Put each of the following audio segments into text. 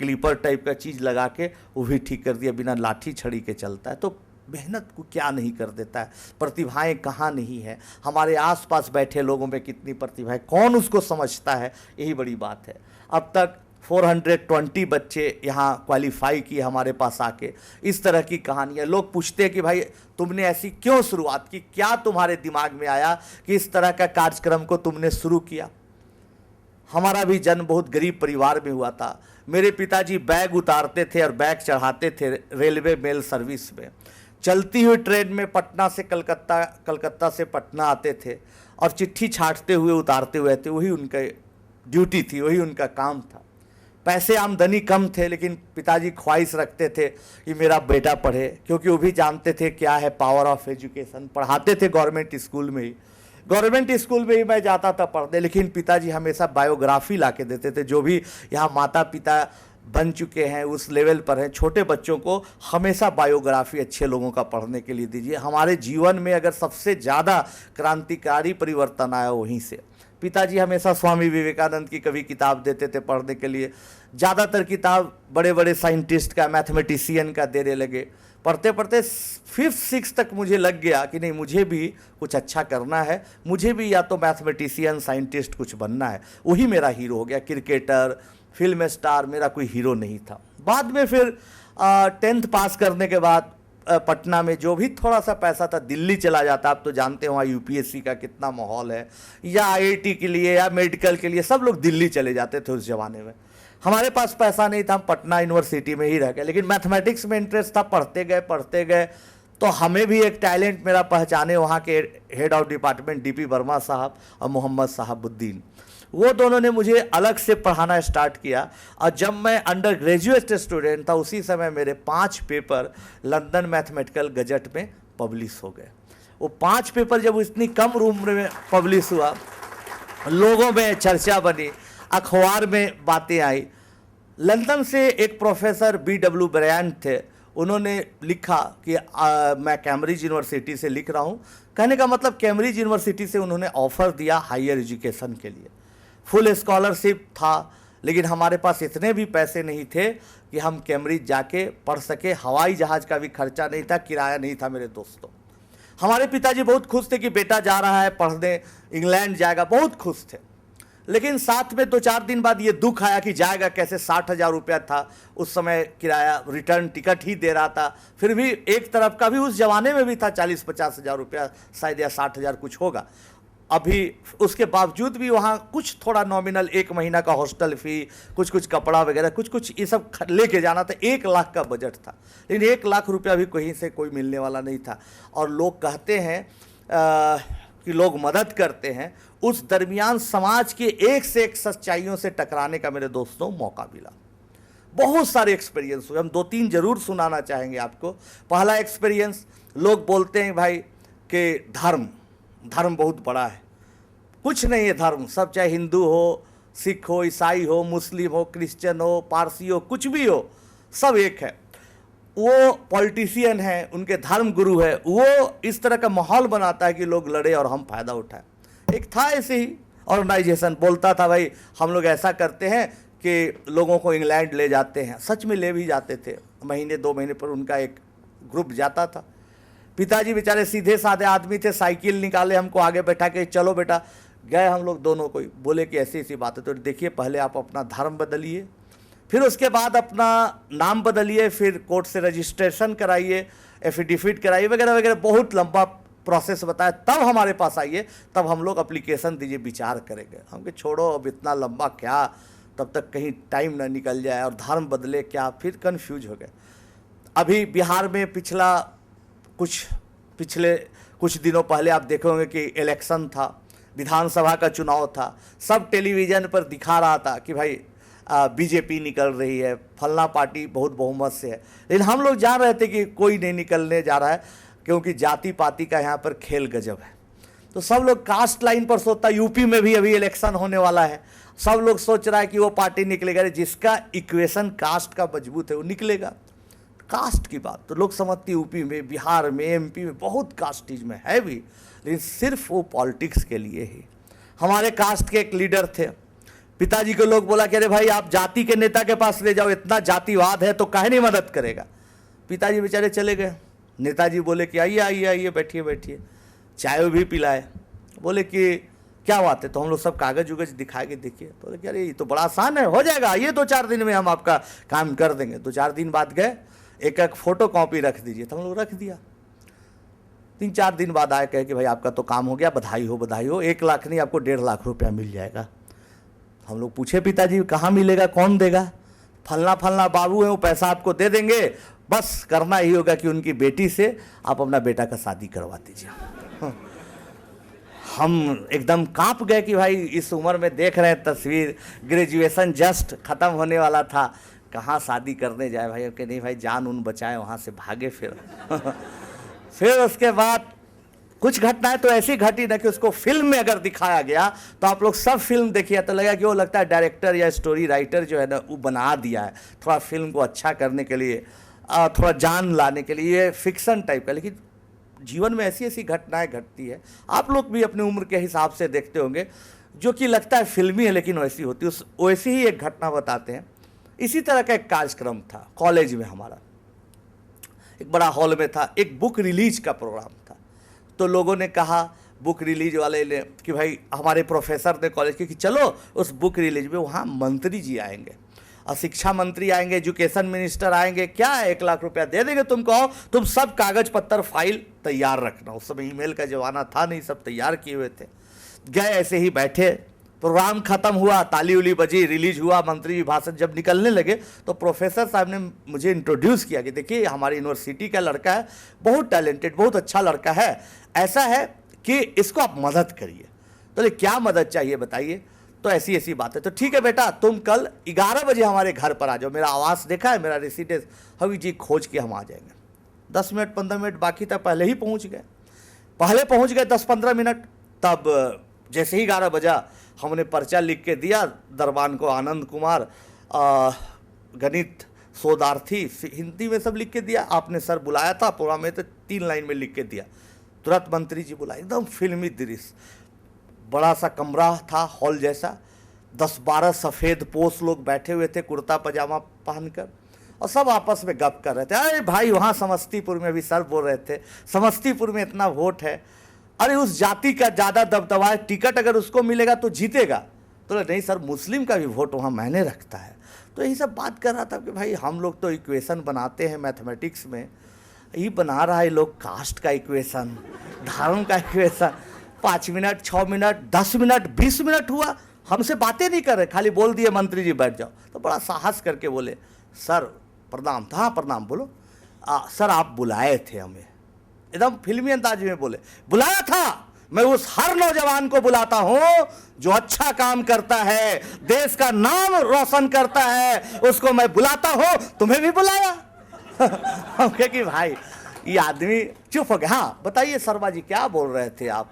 Clipper type का चीज़ लगा के वो भी ठीक कर दिया, बिना लाठी छड़ी के चलता है। तो मेहनत को क्या नहीं कर देता है, प्रतिभाएं कहाँ नहीं है, हमारे आसपास बैठे लोगों में कितनी प्रतिभा है, कौन उसको समझता है, यही बड़ी बात है। अब तक 420 बच्चे यहाँ क्वालिफाई किए हमारे पास आके। इस तरह की कहानियाँ, लोग पूछते हैं कि भाई तुमने ऐसी क्यों शुरुआत की, क्या तुम्हारे दिमाग में आया कि इस तरह का कार्यक्रम को तुमने शुरू किया। हमारा भी जन्म बहुत गरीब परिवार में हुआ था। मेरे पिताजी बैग उतारते थे और बैग चढ़ाते थे रेलवे मेल सर्विस में। चलती हुई ट्रेन में पटना से कलकत्ता, कलकत्ता से पटना आते थे और चिट्ठी छांटते हुए उतारते हुए थे, वही उनका ड्यूटी थी, वही उनका काम था। पैसे आमदनी कम थे, लेकिन पिताजी ख्वाहिश रखते थे कि मेरा बेटा पढ़े, क्योंकि वो भी जानते थे क्या है पावर ऑफ एजुकेशन। पढ़ाते थे गवर्नमेंट स्कूल में ही, गवर्नमेंट स्कूल में ही मैं जाता था पढ़ने, लेकिन पिताजी हमेशा बायोग्राफी ला के देते थे। जो भी यहाँ माता पिता बन चुके हैं, उस लेवल पर हैं, छोटे बच्चों को हमेशा बायोग्राफी अच्छे लोगों का पढ़ने के लिए दीजिए। हमारे जीवन में अगर सबसे ज़्यादा क्रांतिकारी परिवर्तन आया वहीं से। पिताजी हमेशा स्वामी विवेकानंद की कभी किताब देते थे पढ़ने के लिए। ज़्यादातर किताब बड़े बड़े साइंटिस्ट का, मैथमेटिशियन का देने लगे। पढ़ते पढ़ते 5th 6th तक मुझे लग गया कि नहीं, मुझे भी कुछ अच्छा करना है, मुझे भी या तो मैथमेटिशियन, साइंटिस्ट कुछ बनना है। वही मेरा हीरो हो गया। क्रिकेटर, फिल्म स्टार मेरा कोई हीरो नहीं था। बाद में फिर 10th पास करने के बाद पटना में जो भी थोड़ा सा पैसा था दिल्ली चला जाता। आप तो जानते हो वहाँ यूपीएससी का कितना माहौल है, या आईआईटी के लिए या मेडिकल के लिए सब लोग दिल्ली चले जाते थे उस ज़माने में। हमारे पास पैसा नहीं था, हम पटना यूनिवर्सिटी में ही रह गए, लेकिन मैथमेटिक्स में इंटरेस्ट था। पढ़ते गए तो हमें भी एक टैलेंट मेरा पहचाने वहाँ के head of department DP Verma साहब और मोहम्मद साहबुद्दीन। वो दोनों ने मुझे अलग से पढ़ाना स्टार्ट किया। और जब मैं अंडर ग्रेजुएट स्टूडेंट था, उसी समय मेरे 5 पेपर लंदन मैथमेटिकल गजट में पब्लिश हो गए। वो 5 पेपर जब इतनी कम उम्र में पब्लिश हुआ, लोगों में चर्चा बनी, अखबार में बातें आई। लंदन से एक प्रोफेसर BW ब्रायंट थे, उन्होंने लिखा कि मैं कैम्ब्रिज यूनिवर्सिटी से लिख रहा हूँ। कहने का मतलब कैम्ब्रिज यूनिवर्सिटी से उन्होंने ऑफ़र दिया हायर एजुकेशन के लिए, फुल स्कॉलरशिप था, लेकिन हमारे पास इतने भी पैसे नहीं थे कि हम कैम्ब्रिज जाके पढ़ सके। हवाई जहाज़ का भी खर्चा नहीं था, किराया नहीं था। मेरे दोस्तों, हमारे पिताजी बहुत खुश थे कि बेटा जा रहा है पढ़ने, इंग्लैंड जाएगा, बहुत खुश थे। लेकिन साथ में 2-4 दिन बाद ये दुख आया कि जाएगा कैसे। 60,000 रुपया था उस समय किराया, रिटर्न टिकट ही दे रहा था। फिर भी एक तरफ का भी उस जमाने में भी था 40-50 हज़ार रुपया शायद, या 60,000 कुछ होगा अभी। उसके बावजूद भी वहाँ कुछ थोड़ा नॉमिनल 1 महीना का हॉस्टल फ़ी, कुछ कपड़ा वगैरह, कुछ ये सब लेके जाना था। 1 लाख का बजट था, लेकिन 1 लाख रुपया भी कहीं से कोई मिलने वाला नहीं था। और लोग कहते हैं कि लोग मदद करते हैं। उस दरमियान समाज के एक से एक सच्चाइयों से टकराने का मेरे दोस्तों मौका मिला। बहुत सारे एक्सपीरियंस हुए, हम 2-3 जरूर सुनाना चाहेंगे आपको। पहला एक्सपीरियंस, लोग बोलते हैं भाई कि धर्म बहुत बड़ा है। कुछ नहीं है धर्म, सब चाहे हिंदू हो, सिख हो, ईसाई हो, मुस्लिम हो, क्रिश्चियन हो, पारसी हो, कुछ भी हो, सब एक है। वो पॉलिटिशियन है, उनके धर्म गुरु है, वो इस तरह का माहौल बनाता है कि लोग लड़े और हम फायदा उठाएं। एक था ऐसे ही ऑर्गेनाइजेशन, बोलता था भाई हम लोग ऐसा करते हैं कि लोगों को इंग्लैंड ले जाते हैं। सच में ले भी जाते थे, महीने 2 महीने पर उनका एक ग्रुप जाता था। पिताजी बेचारे सीधे साधे आदमी थे, साइकिल निकाले, हमको आगे बैठा के चलो बेटा। गए हम लोग दोनों को, बोले कि ऐसी ऐसी बात है। तो देखिए, पहले आप अपना धर्म बदलिए, फिर उसके बाद अपना नाम बदलिए, फिर कोर्ट से रजिस्ट्रेशन कराइए, एफिडेविट कराइए, वगैरह वगैरह। बहुत लंबा प्रोसेस बताया, तब हमारे पास आइए, तब हम लोग एप्लीकेशन दीजिए, विचार करेंगे। हम कि छोड़ो अब इतना लंबा क्या, तब तक कहीं टाइम ना निकल जाए, और धर्म बदले क्या, फिर कन्फ्यूज हो गए। अभी बिहार में पिछले कुछ दिनों पहले आप देखोगे कि इलेक्शन था, विधानसभा का चुनाव था। सब टेलीविज़न पर दिखा रहा था कि भाई बीजेपी निकल रही है, फलना पार्टी बहुत बहुमत से है। लेकिन हम लोग जान रहे थे कि कोई नहीं निकलने जा रहा है, क्योंकि जाति पाति का यहाँ पर खेल गजब है। तो सब लोग कास्ट लाइन पर सोचता। यूपी में भी अभी इलेक्शन होने वाला है, सब लोग सोच रहा है कि वो पार्टी निकलेगा, जिसका इक्वेशन कास्ट का मजबूत है वो निकलेगा। कास्ट की बात तो लोग समझते यूपी में, बिहार में, एमपी में बहुत कास्टिज्म है भी, लेकिन सिर्फ वो पॉलिटिक्स के लिए ही। हमारे कास्ट के एक लीडर थे, पिताजी को लोग बोला कि अरे भाई आप जाति के नेता के पास ले जाओ, इतना जातिवाद है तो काहे नहीं मदद करेगा। पिताजी बेचारे चले गए। नेताजी बोले कि आइए आइए आइए, बैठिए बैठिए, चाय भी पिलाए। बोले कि क्या बात है, तो हम लोग सब कागज उगज दिखा के देखिए, तो बोले कि अरे ये तो बड़ा आसान है, हो जाएगा, ये 2-4 दिन में हम आपका काम कर देंगे। 2-4 दिन बाद गए, एक एक फोटो कॉपी रख दीजिए, तो हम लोग रख दिया। 3-4 दिन बाद आए, कहे कि भाई आपका तो काम हो गया, बधाई हो बधाई हो, 1 लाख नहीं आपको 1.5 लाख रुपया मिल जाएगा। हम लोग पूछे पिताजी कहाँ मिलेगा, कौन देगा? फलना फलना बाबू है, वो पैसा आपको दे देंगे, बस करना ही होगा कि उनकी बेटी से आप अपना बेटा का शादी करवा दीजिए। हम एकदम कांप गए कि भाई इस उम्र में देख रहे हैं तस्वीर, ग्रेजुएशन जस्ट खत्म होने वाला था, कहाँ शादी करने जाए भाई। कि नहीं भाई, जान उन बचाए, वहाँ से भागे फिर। फिर उसके बाद कुछ घटनाएं तो ऐसी घटी ना कि उसको फिल्म में अगर दिखाया गया तो आप लोग सब फिल्म देखिए तो लगेगा कि वो लगता है डायरेक्टर या स्टोरी राइटर जो है ना वो बना दिया है थोड़ा फिल्म को अच्छा करने के लिए, थोड़ा जान लाने के लिए, ये फिक्शन टाइप का। लेकिन जीवन में ऐसी ऐसी घटनाएं घटती है, आप लोग भी अपनी उम्र के हिसाब से देखते होंगे, जो कि लगता है फिल्मी है लेकिन वैसी होती है। उस वैसी ही एक घटना बताते हैं। इसी तरह का एक कार्यक्रम था कॉलेज में हमारा, एक बड़ा हॉल में था, एक बुक रिलीज का प्रोग्राम था। तो लोगों ने कहा, बुक रिलीज वाले ने, कि भाई हमारे प्रोफेसर ने कॉलेज के कि चलो उस बुक रिलीज में, वहाँ मंत्री जी आएंगे और शिक्षा मंत्री आएंगे, एजुकेशन मिनिस्टर आएंगे, क्या है 1 लाख रुपया दे देंगे तुमको, तुम सब कागज पत्तर फाइल तैयार रखना। उस समय ईमेल का जमाना था नहीं, सब तैयार किए हुए थे। गए, ऐसे ही बैठे, प्रोग्राम खत्म हुआ, ताली उली बजी, रिलीज हुआ, मंत्री जी भाषण जब निकलने लगे तो प्रोफेसर साहब ने मुझे इंट्रोड्यूस किया कि देखिए हमारी यूनिवर्सिटी का लड़का है, बहुत टैलेंटेड, बहुत अच्छा लड़का है, ऐसा है कि इसको आप मदद करिए। तो क्या मदद चाहिए बताइए? तो ऐसी ऐसी बात है। तो ठीक है बेटा, तुम कल 11 बजे हमारे घर पर आ जाओ, मेरा आवास देखा है, मेरा रेसिडेंस, हवी जी खोज के हम आ जाएंगे। 10 मिनट 15 मिनट बाकी था, पहले ही पहुंच गए, 10-15 मिनट। तब जैसे ही 11 बजा, हमने पर्चा लिख के दिया दरबान को, आनंद कुमार, गणित शोधार्थी, हिंदी में सब लिख के दिया। आपने सर बुलाया था प्रोग्राम में, तो 3 लाइन में लिख के दिया। तुरंत मंत्री जी बुलाए, एकदम फिल्मी दृश्य, बड़ा सा कमरा था हॉल जैसा, 10-12 सफ़ेद पोश लोग बैठे हुए थे कुर्ता पजामा पहनकर, और सब आपस में गप कर रहे थे। अरे भाई वहाँ समस्तीपुर में भी सर बोल रहे थे, समस्तीपुर में इतना वोट है, अरे उस जाति का ज़्यादा दबदबा है, टिकट अगर उसको मिलेगा तो जीतेगा। तो नहीं सर, मुस्लिम का भी वोट वहाँ मायने रखता है। तो यही सब बात कर रहा था कि भाई हम लोग तो इक्वेशन बनाते हैं मैथमेटिक्स में, ये बना रहा है लोग कास्ट का इक्वेशन, धर्म का equation. 5 minute, 6 minute, 10 minute, 20 minute हुआ, हमसे बातें नहीं कर रहे, खाली बोल दिए मंत्री जी बैठ जाओ। तो बड़ा साहस करके बोले, सर प्रणाम था। हाँ प्रणाम, बोलो। सर आप बुलाए थे हमें, एकदम फिल्मी अंदाज में बोले, बुलाया था। मैं उस हर नौजवान को बुलाता हूं जो अच्छा काम करता है, देश का नाम रोशन करता है, उसको मैं बुलाता हूं। तुम्हें भी बुलाया? हम कहे कि भाई ये आदमी चुप हो गया। हाँ बताइए शर्मा जी क्या बोल रहे थे आप?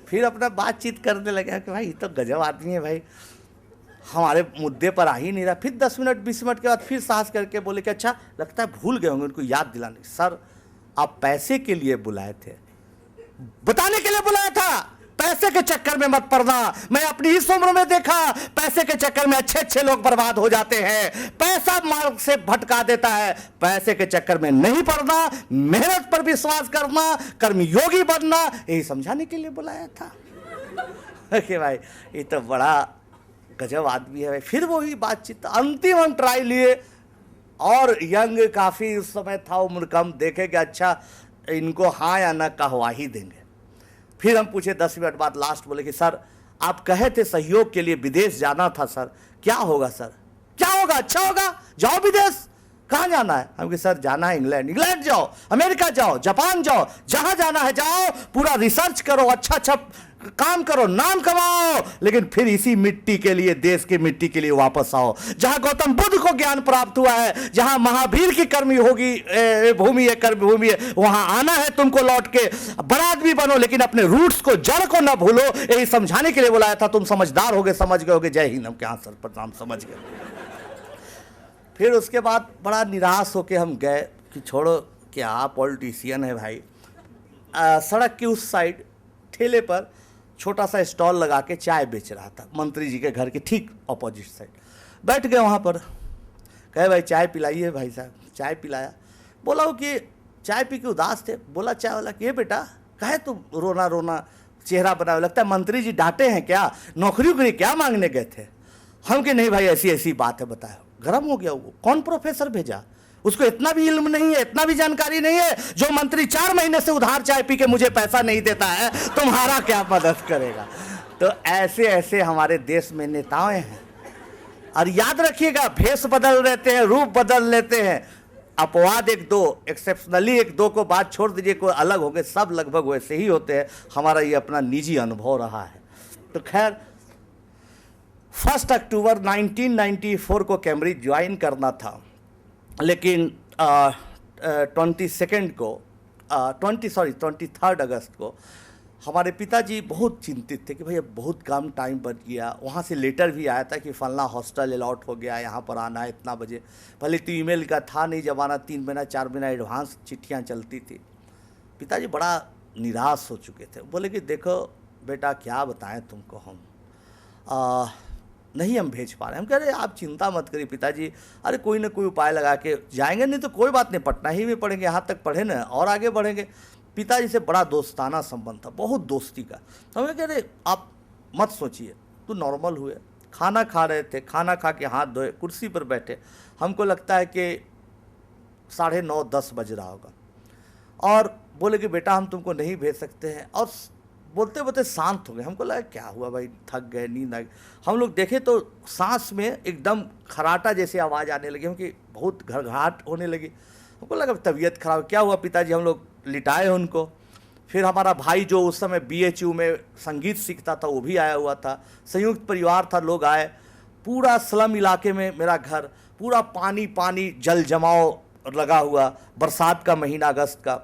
फिर अपना बातचीत करने लगे कि भाई ये तो गजब आदमी है भाई, हमारे मुद्दे पर आ ही नहीं रहा। फिर 10 मिनट 20 मिनट के बाद फिर साहस करके बोले कि अच्छा लगता है भूल गए होंगे, उनको याद दिलाने। सर आप पैसे के लिए बुलाए थे, बताने के लिए बुलाया था, पैसे के चक्कर में मत पड़ना। मैं अपनी इस उम्र में देखा, पैसे के चक्कर में अच्छे अच्छे लोग बर्बाद हो जाते हैं, पैसा मार्ग से भटका देता है। पैसे के चक्कर में नहीं पड़ना, मेहनत पर विश्वास करना, कर्मयोगी बनना, यही समझाने के लिए बुलाया था। कि भाई ये तो बड़ा गजब आदमी है भाई। फिर वही बातचीत, अंतिम हम ट्राई लिए, और यंग काफ़ी उस समय था, उम्र कम, देखे कि अच्छा इनको हाँ या ना कहवा ही देंगे। फिर हम पूछे 10 मिनट बाद, लास्ट बोले कि सर आप कहे थे सहयोग के लिए विदेश जाना था, सर क्या होगा? सर क्या होगा? अच्छा होगा, जाओ विदेश। कहाँ जाना है? हम कि सर जाना है इंग्लैंड। इंग्लैंड जाओ, अमेरिका जाओ, जापान जाओ, जहाँ जाना है जाओ, पूरा रिसर्च करो, अच्छा अच्छा काम करो, नाम कमाओ, लेकिन फिर इसी मिट्टी के लिए, देश की मिट्टी के लिए वापस आओ, जहां गौतम बुद्ध को ज्ञान प्राप्त हुआ है, जहां महावीर की कर्मी होगी भूमि है, कर्म भूमि है, वहां आना है तुमको लौट के। बड़ा आदमी बनो लेकिन अपने रूट्स को, जड़ को ना भूलो। यही समझाने के लिए बुलाया था। तुम समझदार होगे, समझ गए होगे। जय हिंद। हम क्या सर प्रणाम, समझ गए। फिर उसके बाद बड़ा निराश होके हम गए कि छोड़ो, क्या पॉलिटिशियन है भाई। सड़क की उस साइड ठेले पर छोटा सा स्टॉल लगा के चाय बेच रहा था, मंत्री जी के घर के ठीक अपोजिट साइड। बैठ गए वहाँ पर, कहे भाई चाय पिलाइए भाई साहब। चाय पिलाया, बोला वो कि चाय पी के उदास थे। बोला चाय वाला कि ये बेटा कहे तुम रोना रोना चेहरा बना हुआ, लगता है मंत्री जी डांटे हैं क्या, नौकरी के लिए क्या मांगने गए थे? हम कि नहीं भाई ऐसी ऐसी बात है, बताया। गर्म हो गया वो, कौन प्रोफेसर भेजा, उसको इतना भी इल्म नहीं है, इतना भी जानकारी नहीं है, जो मंत्री 4 महीने से उधार चाय पी के मुझे पैसा नहीं देता है, तुम्हारा क्या मदद करेगा। तो ऐसे ऐसे हमारे देश में नेताएं हैं। और याद रखिएगा, भेष बदल लेते हैं, रूप बदल लेते हैं, अपवाद एक दो, एक्सेप्शनली एक दो को बात छोड़ दीजिए, कोई अलग हो गए, सब लगभग वैसे ही होते हैं। हमारा ये अपना निजी अनुभव रहा है। तो खैर 1 अक्टूबर 1994 को कैम्ब्रिज ज्वाइन करना था, लेकिन 23 अगस्त को हमारे पिताजी बहुत चिंतित थे कि भाई अब बहुत कम टाइम बच गया। वहाँ से लेटर भी आया था कि फलना हॉस्टल अलॉट हो गया, यहाँ पर आना है इतना बजे। पहले तो ईमेल का था नहीं ज़माना, 3 महीना 4 महीना एडवांस चिट्ठियाँ चलती थी। पिताजी बड़ा निराश हो चुके थे। बोले कि देखो बेटा क्या बताएं तुमको, हम नहीं हम भेज पा रहे हैं। हम कह रहे आप चिंता मत करिए पिताजी, अरे कोई ना कोई उपाय लगा के जाएंगे, नहीं तो कोई बात नहीं, पटना ही में पढ़ेंगे, यहाँ तक पढ़े ना और आगे बढ़ेंगे। पिताजी से बड़ा दोस्ताना संबंध था, बहुत दोस्ती का। तो हमें कह रहे आप मत सोचिए, तो नॉर्मल हुए, खाना खा रहे थे, खाना खा के हाथ धोए, कुर्सी पर बैठे, हमको लगता है कि 9:30-10 बज रहा होगा, और बोले कि बेटा हम तुमको नहीं भेज सकते हैं। और बोलते बोलते शांत हो गए। हमको लगा क्या हुआ भाई, थक गए, नींद आ गई। हम लोग देखे तो सांस में एकदम खराटा जैसे आवाज़ आने लगी, क्योंकि बहुत घरघराहट होने लगी। हमको लगा तबीयत खराब, क्या हुआ पिताजी। हम लोग लिटाए उनको। फिर हमारा भाई जो उस समय BHU में संगीत सीखता था वो भी आया हुआ था, संयुक्त परिवार था, लोग आए। पूरा स्लम इलाके में मेरा घर, पूरा पानी पानी जल जमाव लगा हुआ, बरसात का महीना अगस्त का।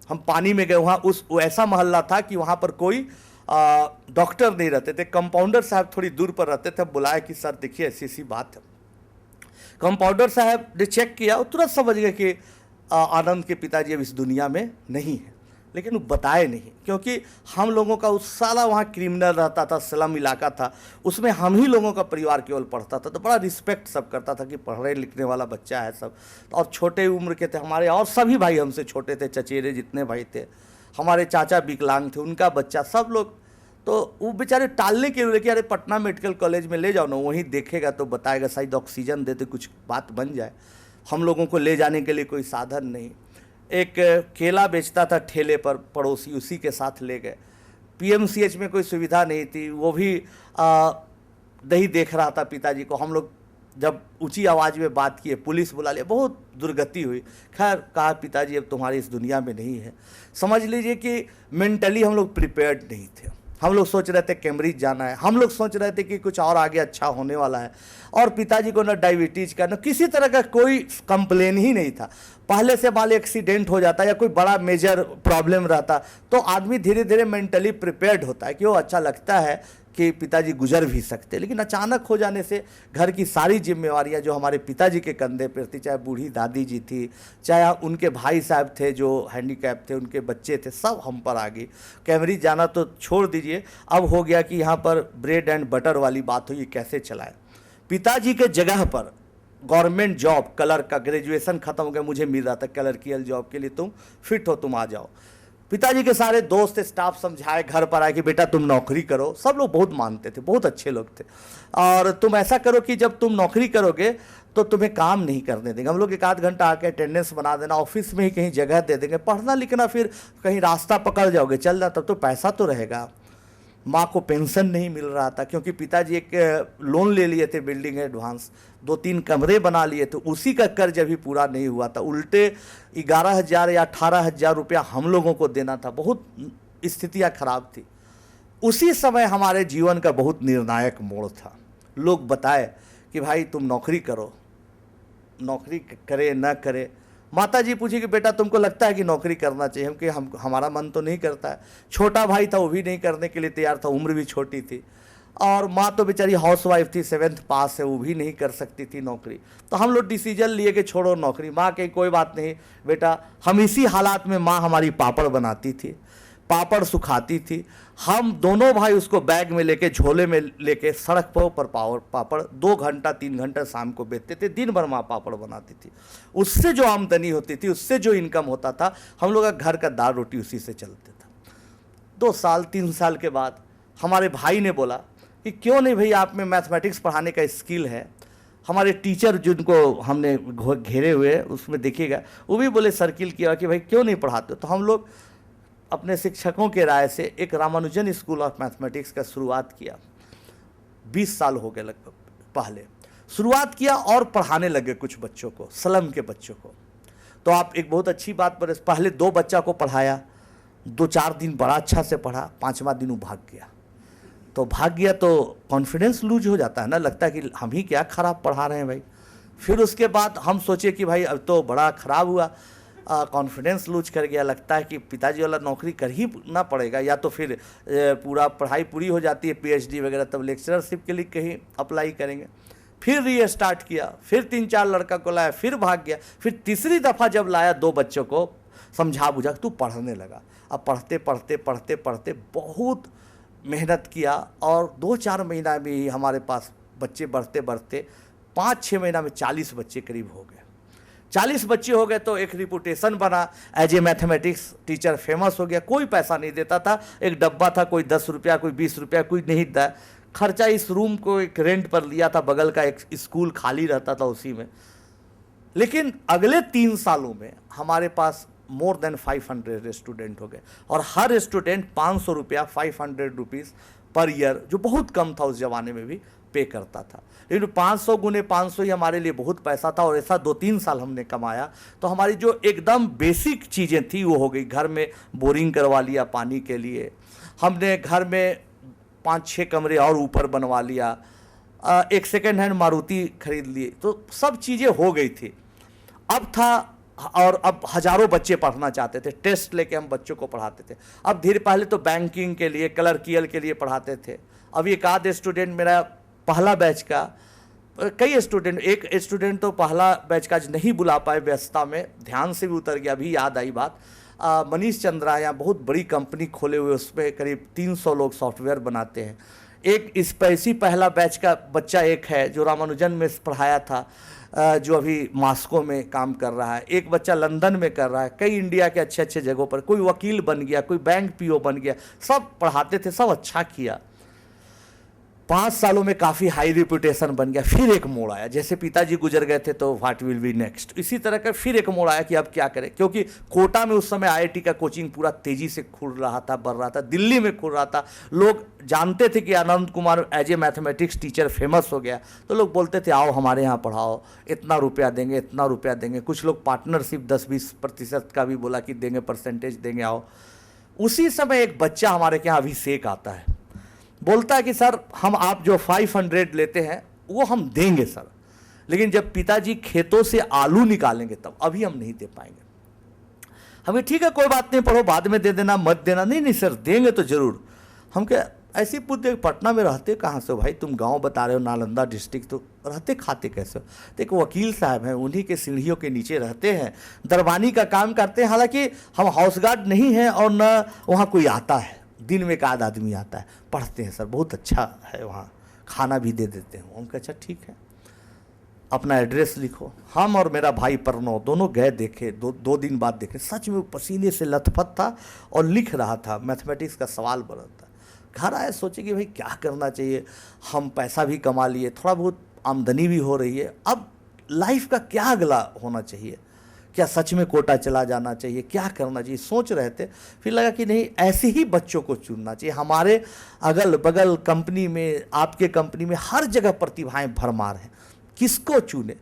हम पानी में गए, वहाँ वो ऐसा मोहल्ला था कि वहाँ पर कोई डॉक्टर नहीं रहते थे। कंपाउंडर साहब थोड़ी दूर पर रहते थे। बुलाया कि सर देखिए ऐसी ऐसी बात है। कंपाउंडर साहब ने चेक किया, वो तुरंत समझ गए कि आनंद के पिताजी अब इस दुनिया में नहीं है, लेकिन वो बताए नहीं, क्योंकि हम लोगों का उस साला वहाँ क्रिमिनल रहता था, स्लम इलाका था, उसमें हम ही लोगों का परिवार केवल पढ़ता था। तो बड़ा रिस्पेक्ट सब करता था कि पढ़ने लिखने वाला बच्चा है सब। और छोटे उम्र के थे हमारे, और सभी भाई हमसे छोटे थे, चचेरे जितने भाई थे, हमारे चाचा विकलांग थे, उनका बच्चा, सब लोग। तो वो बेचारे टालने के लिए कि अरे पटना मेडिकल कॉलेज में ले जाओ ना, वहीं देखेगा तो बताएगा, शायद ऑक्सीजन देते कुछ बात बन जाए। हम लोगों को ले जाने के लिए कोई साधन नहीं। एक केला बेचता था ठेले पर पड़ोसी, उसी के साथ ले गए। PMCH में कोई सुविधा नहीं थी, वो भी नहीं देख रहा था पिताजी को। हम लोग जब ऊंची आवाज़ में बात किए, पुलिस बुला लिया, बहुत दुर्गति हुई। खैर कहा पिताजी अब तुम्हारी इस दुनिया में नहीं है। समझ लीजिए कि मेंटली हम लोग प्रिपेयर्ड नहीं थे। हम लोग सोच रहे थे कैम्ब्रिज जाना है, हम लोग सोच रहे थे कि कुछ और आगे अच्छा होने वाला है। और पिताजी को ना डायबिटीज़ का, ना किसी तरह का कोई कंप्लेन ही नहीं था। पहले से मान एक्सीडेंट हो जाता या कोई बड़ा मेजर प्रॉब्लम रहता तो आदमी धीरे धीरे मेंटली प्रिपेयर्ड होता है कि वो अच्छा लगता है कि पिताजी गुजर भी सकते। लेकिन अचानक हो जाने से घर की सारी जिम्मेवारियां जो हमारे पिताजी के कंधे पर थी, चाहे बूढ़ी दादी जी थी, चाहे उनके भाई साहब थे जो हैंडीकैप थे, उनके बच्चे थे, सब हम पर आ गई। कैम्ब्रिज जाना तो छोड़ दीजिए, अब हो गया कि यहाँ पर ब्रेड एंड बटर वाली बात हुई, कैसे चलाए। पिताजी के जगह पर गवर्नमेंट जॉब, कलर का, ग्रेजुएशन खत्म हो गया, मुझे मिल रहा था क्लर्कियल जॉब के लिए, तुम फिट हो, तुम आ जाओ। पिताजी के सारे दोस्त स्टाफ समझाए, घर पर आए कि बेटा तुम नौकरी करो। सब लोग बहुत मानते थे, बहुत अच्छे लोग थे। और तुम ऐसा करो कि जब तुम नौकरी करोगे तो तुम्हें काम नहीं करने देंगे, हम लोग 1-8 घंटा आके अटेंडेंस बना देना, ऑफिस में ही कहीं जगह दे देंगे, पढ़ना लिखना फिर कहीं रास्ता पकड़ जाओगे, चल जाता, तो पैसा तो रहेगा। माँ को पेंशन नहीं मिल रहा था, क्योंकि पिताजी एक लोन ले लिए थे बिल्डिंग एडवांस, 2-3 कमरे बना लिए थे, उसी का कर्ज अभी पूरा नहीं हुआ था। उल्टे 11,000 या 18,000 रुपया हम लोगों को देना था। बहुत स्थितियाँ खराब थी। उसी समय हमारे जीवन का बहुत निर्णायक मोड़ था। लोग बताए कि भाई तुम नौकरी करो, नौकरी करे न करे। माता जी पूछी कि बेटा तुमको लगता है कि नौकरी करना चाहिए? हमारा मन तो नहीं करता है। छोटा भाई था, वो भी नहीं करने के लिए तैयार था, उम्र भी छोटी थी। और माँ तो बेचारी हाउसवाइफ थी, 7th पास है, वो भी नहीं कर सकती थी नौकरी। तो हम लोग डिसीजन लिए कि छोड़ो नौकरी। माँ कही कोई बात नहीं बेटा, हम इसी हालात में, माँ हमारी पापड़ बनाती थी, पापड़ सुखाती थी, हम दोनों भाई उसको बैग में लेके झोले में लेके सड़क पर पापड़ 2 घंटा 3 घंटा शाम को बेचते थे। दिन भर माँ पापड़ बनाती थी, उससे जो आमदनी होती थी, उससे जो इनकम होता था, हम लोग का घर का दाल रोटी उसी से चलते था। 2 साल 3 साल के बाद हमारे भाई ने बोला कि क्यों नहीं भाई, आप में मैथमेटिक्स पढ़ाने का स्किल है। हमारे टीचर जिनको हमने घेरे हुए उसमें देखिएगा, वो भी बोले सर्किल किया कि भाई क्यों नहीं पढ़ाते। तो हम लोग अपने शिक्षकों के राय से एक रामानुजन स्कूल ऑफ मैथमेटिक्स का शुरुआत किया। 20 साल हो गए लगभग पहले शुरुआत किया और पढ़ाने लगे कुछ बच्चों को, स्लम के बच्चों को। तो आप एक बहुत अच्छी बात पर, पहले 2 बच्चा को पढ़ाया, 2-4 दिन बड़ा अच्छा से पढ़ा, 5वां दिन वो भाग गया। तो भाग गया तो कॉन्फिडेंस लूज हो जाता है ना, लगता है कि हम ही क्या ख़राब पढ़ा रहे हैं भाई। फिर उसके बाद हम सोचे कि भाई अब तो बड़ा ख़राब हुआ, कॉन्फिडेंस लूज कर गया, लगता है कि पिताजी वाला नौकरी कर ही ना पड़ेगा, या तो फिर पूरा पढ़ाई पूरी हो जाती है PhD वगैरह, तब लेक्चरशिप के लिए कहीं अप्लाई करेंगे। फिर रीस्टार्ट किया, फिर 3-4 लड़का को लाया, फिर भाग गया। फिर तीसरी दफ़ा जब लाया 2 बच्चों को, समझा बुझा तू पढ़ने लगा। अब पढ़ते पढ़ते पढ़ते पढ़ते बहुत मेहनत किया और 2-4 महीना में ही हमारे पास बच्चे बढ़ते बढ़ते 5-6 महीना में 40 बच्चे करीब हो गए। 40 बच्चे हो गए तो एक रिपुटेशन बना, as a mathematics teacher famous हो गया। कोई पैसा नहीं देता था, एक डब्बा था, कोई 10 रुपया, कोई 20 रुपया, कोई नहीं था खर्चा। इस रूम को एक रेंट पर लिया था, बगल का एक स्कूल खाली रहता था उसी में। लेकिन अगले 3 सालों में हमारे पास मोर देन 500 स्टूडेंट हो गए और हर स्टूडेंट 500 रुपया, 500 रुपीज़ पर ईयर, जो बहुत कम था उस ज़माने में भी, पे करता था। लेकिन 500 गुने 500 ही हमारे लिए बहुत पैसा था और ऐसा 2-3 साल हमने कमाया। तो हमारी जो एकदम बेसिक चीज़ें थी वो हो गई। घर में बोरिंग करवा लिया पानी के लिए, हमने घर में 5-6 कमरे और ऊपर बनवा लिया, एक सेकेंड हैंड मारुति खरीद लिए, तो सब चीज़ें हो गई थी। अब था, और अब हज़ारों बच्चे पढ़ना चाहते थे, टेस्ट लेके हम बच्चों को पढ़ाते थे। अब धीरे, पहले तो बैंकिंग के लिए, क्लर्कियल के लिए पढ़ाते थे। अब एक आध स्टूडेंट, मेरा पहला बैच का कई स्टूडेंट, एक स्टूडेंट तो पहला बैच का आज नहीं बुला पाए, व्यस्तता में ध्यान से भी उतर गया, अभी याद आई बात। मनीष चंद्रा, यहाँ बहुत बड़ी कंपनी खोले हुए, उसमें करीब 300 लोग सॉफ्टवेयर बनाते हैं। एक स्पेसी पहला बैच का बच्चा एक है जो रामानुजन में पढ़ाया था, जो अभी मॉस्को में काम कर रहा है। एक बच्चा लंदन में कर रहा है, कई इंडिया के अच्छे अच्छे जगहों पर, कोई वकील बन गया, कोई बैंक PO बन गया, सब पढ़ाते थे, सब अच्छा किया। 5 सालों में काफ़ी हाई रिपुटेशन बन गया। फिर एक मोड़ आया, जैसे पिताजी गुजर गए थे तो व्हाट विल बी नेक्स्ट, इसी तरह का फिर एक मोड़ आया कि अब क्या करें, क्योंकि कोटा में उस समय IIT का कोचिंग पूरा तेज़ी से खुल रहा था, बढ़ रहा था, दिल्ली में खुल रहा था। लोग जानते थे कि Anand Kumar as a mathematics teacher famous हो गया, तो लोग बोलते थे आओ हमारे यहाँ पढ़ाओ, इतना रुपया देंगे, इतना रुपया देंगे। कुछ लोग पार्टनरशिप 10-20% का भी बोला कि देंगे, परसेंटेज देंगे, आओ। उसी समय एक बच्चा हमारे यहाँ अभिषेक आता है, बोलता है कि सर हम आप जो 500 लेते हैं वो हम देंगे सर, लेकिन जब पिताजी खेतों से आलू निकालेंगे तब, अभी हम नहीं दे पाएंगे। हमें ठीक है, कोई बात नहीं, पढ़ो, बाद में दे देना, मत देना। नहीं नहीं सर, देंगे तो जरूर। हम क्या ऐसी पूछते, पटना में रहते कहाँ से हो भाई, तुम गांव बता रहे हो, नालंदा डिस्ट्रिक्ट, तो रहते खाते कैसे हो? तो एक वकील साहब हैं, उन्हीं के सीढ़ियों के नीचे रहते हैं, दरबानी का काम करते हैं। हालांकि हम हाउस गार्ड नहीं हैं और न वहाँ कोई आता है, दिन में एक आध आदमी आता है, पढ़ते हैं सर, बहुत अच्छा है वहाँ, खाना भी दे देते हैं। उनका अच्छा ठीक है, अपना एड्रेस लिखो। हम और मेरा भाई प्रणव दोनों गए, देखे, 2 दिन बाद देखे, सच में पसीने से लथपथ था और लिख रहा था, मैथमेटिक्स का सवाल बना था। घर आए, सोचे कि भाई क्या करना चाहिए, हम पैसा भी कमा लिए, थोड़ा बहुत आमदनी भी हो रही है, अब लाइफ का क्या अगला होना चाहिए, क्या सच में कोटा चला जाना चाहिए, क्या करना चाहिए, सोच रहे थे। फिर लगा कि नहीं, ऐसे ही बच्चों को चुनना चाहिए। हमारे अगल बगल कंपनी में, आपके कंपनी में हर जगह प्रतिभाएं भरमार हैं, किसको चुने,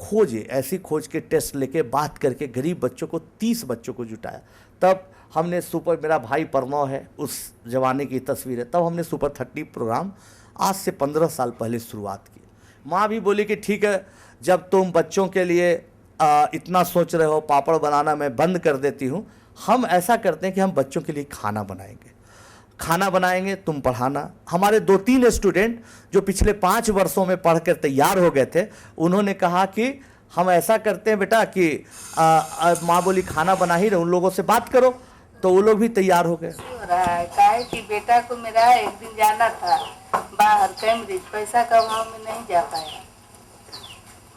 खोजे। ऐसी खोज के टेस्ट लेके, बात करके गरीब बच्चों को, 30 बच्चों को जुटाया। तब हमने मेरा भाई प्रणव है, उस जमाने की तस्वीर है, तब हमने सुपर 30 प्रोग्राम आज से 15 साल पहले शुरुआत की। माँ भी बोली कि ठीक है, जब तुम बच्चों के लिए इतना सोच रहे हो, पापड़ बनाना मैं बंद कर देती हूँ। हम ऐसा करते हैं कि हम बच्चों के लिए खाना बनाएंगे, तुम पढ़ाना। हमारे 2-3 स्टूडेंट जो पिछले 5 वर्षों में पढ़कर तैयार हो गए थे, उन्होंने कहा कि हम ऐसा करते हैं बेटा कि माँ बोली खाना बना ही रहे, उन लोगों से बात करो, तो वो लोग भी तैयार हो गए। हो रहा है काहे कि बेटा को मेरा एक दिन जाना था बाहर कैम्ब्रिज, पैसा का अभाव में नहीं जा पाया।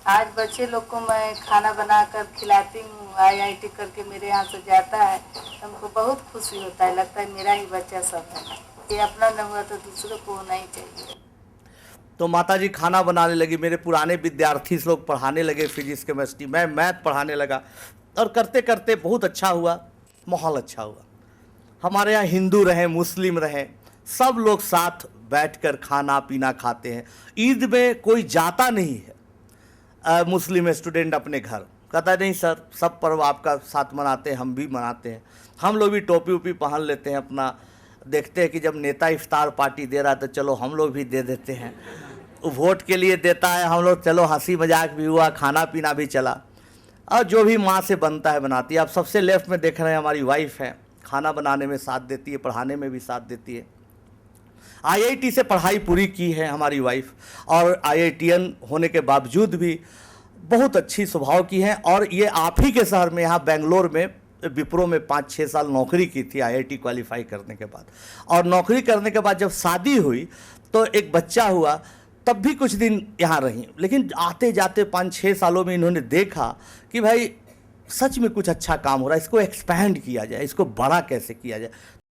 आज बच्चे लोग को मैं खाना बनाकर खिलाती हूँ, आईआईटी करके मेरे यहाँ से जाता है, हमको बहुत खुशी होता है, लगता है मेरा ही बच्चा सब है। ये अपना न हुआ तो दूसरों को होना ही चाहिए। तो माता जी खाना बनाने लगी, मेरे पुराने विद्यार्थी लोग पढ़ाने लगे फिजिक्स केमिस्ट्री, मैं मैथ पढ़ाने लगा, और करते करते बहुत अच्छा हुआ, माहौल अच्छा हुआ। हमारे यहाँ हिंदू रहे मुस्लिम रहे, सब लोग साथ बैठकर खाना पीना खाते हैं। ईद में कोई जाता नहीं है मुस्लिम स्टूडेंट अपने घर, कहता है नहीं सर सब पर्व आपका साथ मनाते हैं, हम भी मनाते हैं। हम लोग भी टोपी वोपी पहन लेते हैं अपना, देखते हैं कि जब नेता इफ्तार पार्टी दे रहा है तो चलो हम लोग भी दे देते हैं। वोट के लिए देता है हम लोग, चलो हंसी मजाक भी हुआ, खाना पीना भी चला, और जो भी माँ से बनता है बनाती है। आप सबसे लेफ्ट में देख रहे हैं हमारी वाइफ है, खाना बनाने में साथ देती है, पढ़ाने में भी साथ देती है। आईआईटी से पढ़ाई पूरी की है हमारी वाइफ, और आईआईटीएन होने के बावजूद भी बहुत अच्छी स्वभाव की है। और ये आप ही के शहर में, यहाँ बेंगलोर में विप्रो में 5-6 साल नौकरी की थी आईआईटी क्वालिफाई करने के बाद। और नौकरी करने के बाद जब शादी हुई तो एक बच्चा हुआ, तब भी कुछ दिन यहाँ रही। लेकिन आते जाते 5-6 सालों में इन्होंने देखा कि भाई सच में कुछ अच्छा काम हो रहा है, इसको एक्सपैंड किया जाए, इसको बड़ा कैसे किया जाए।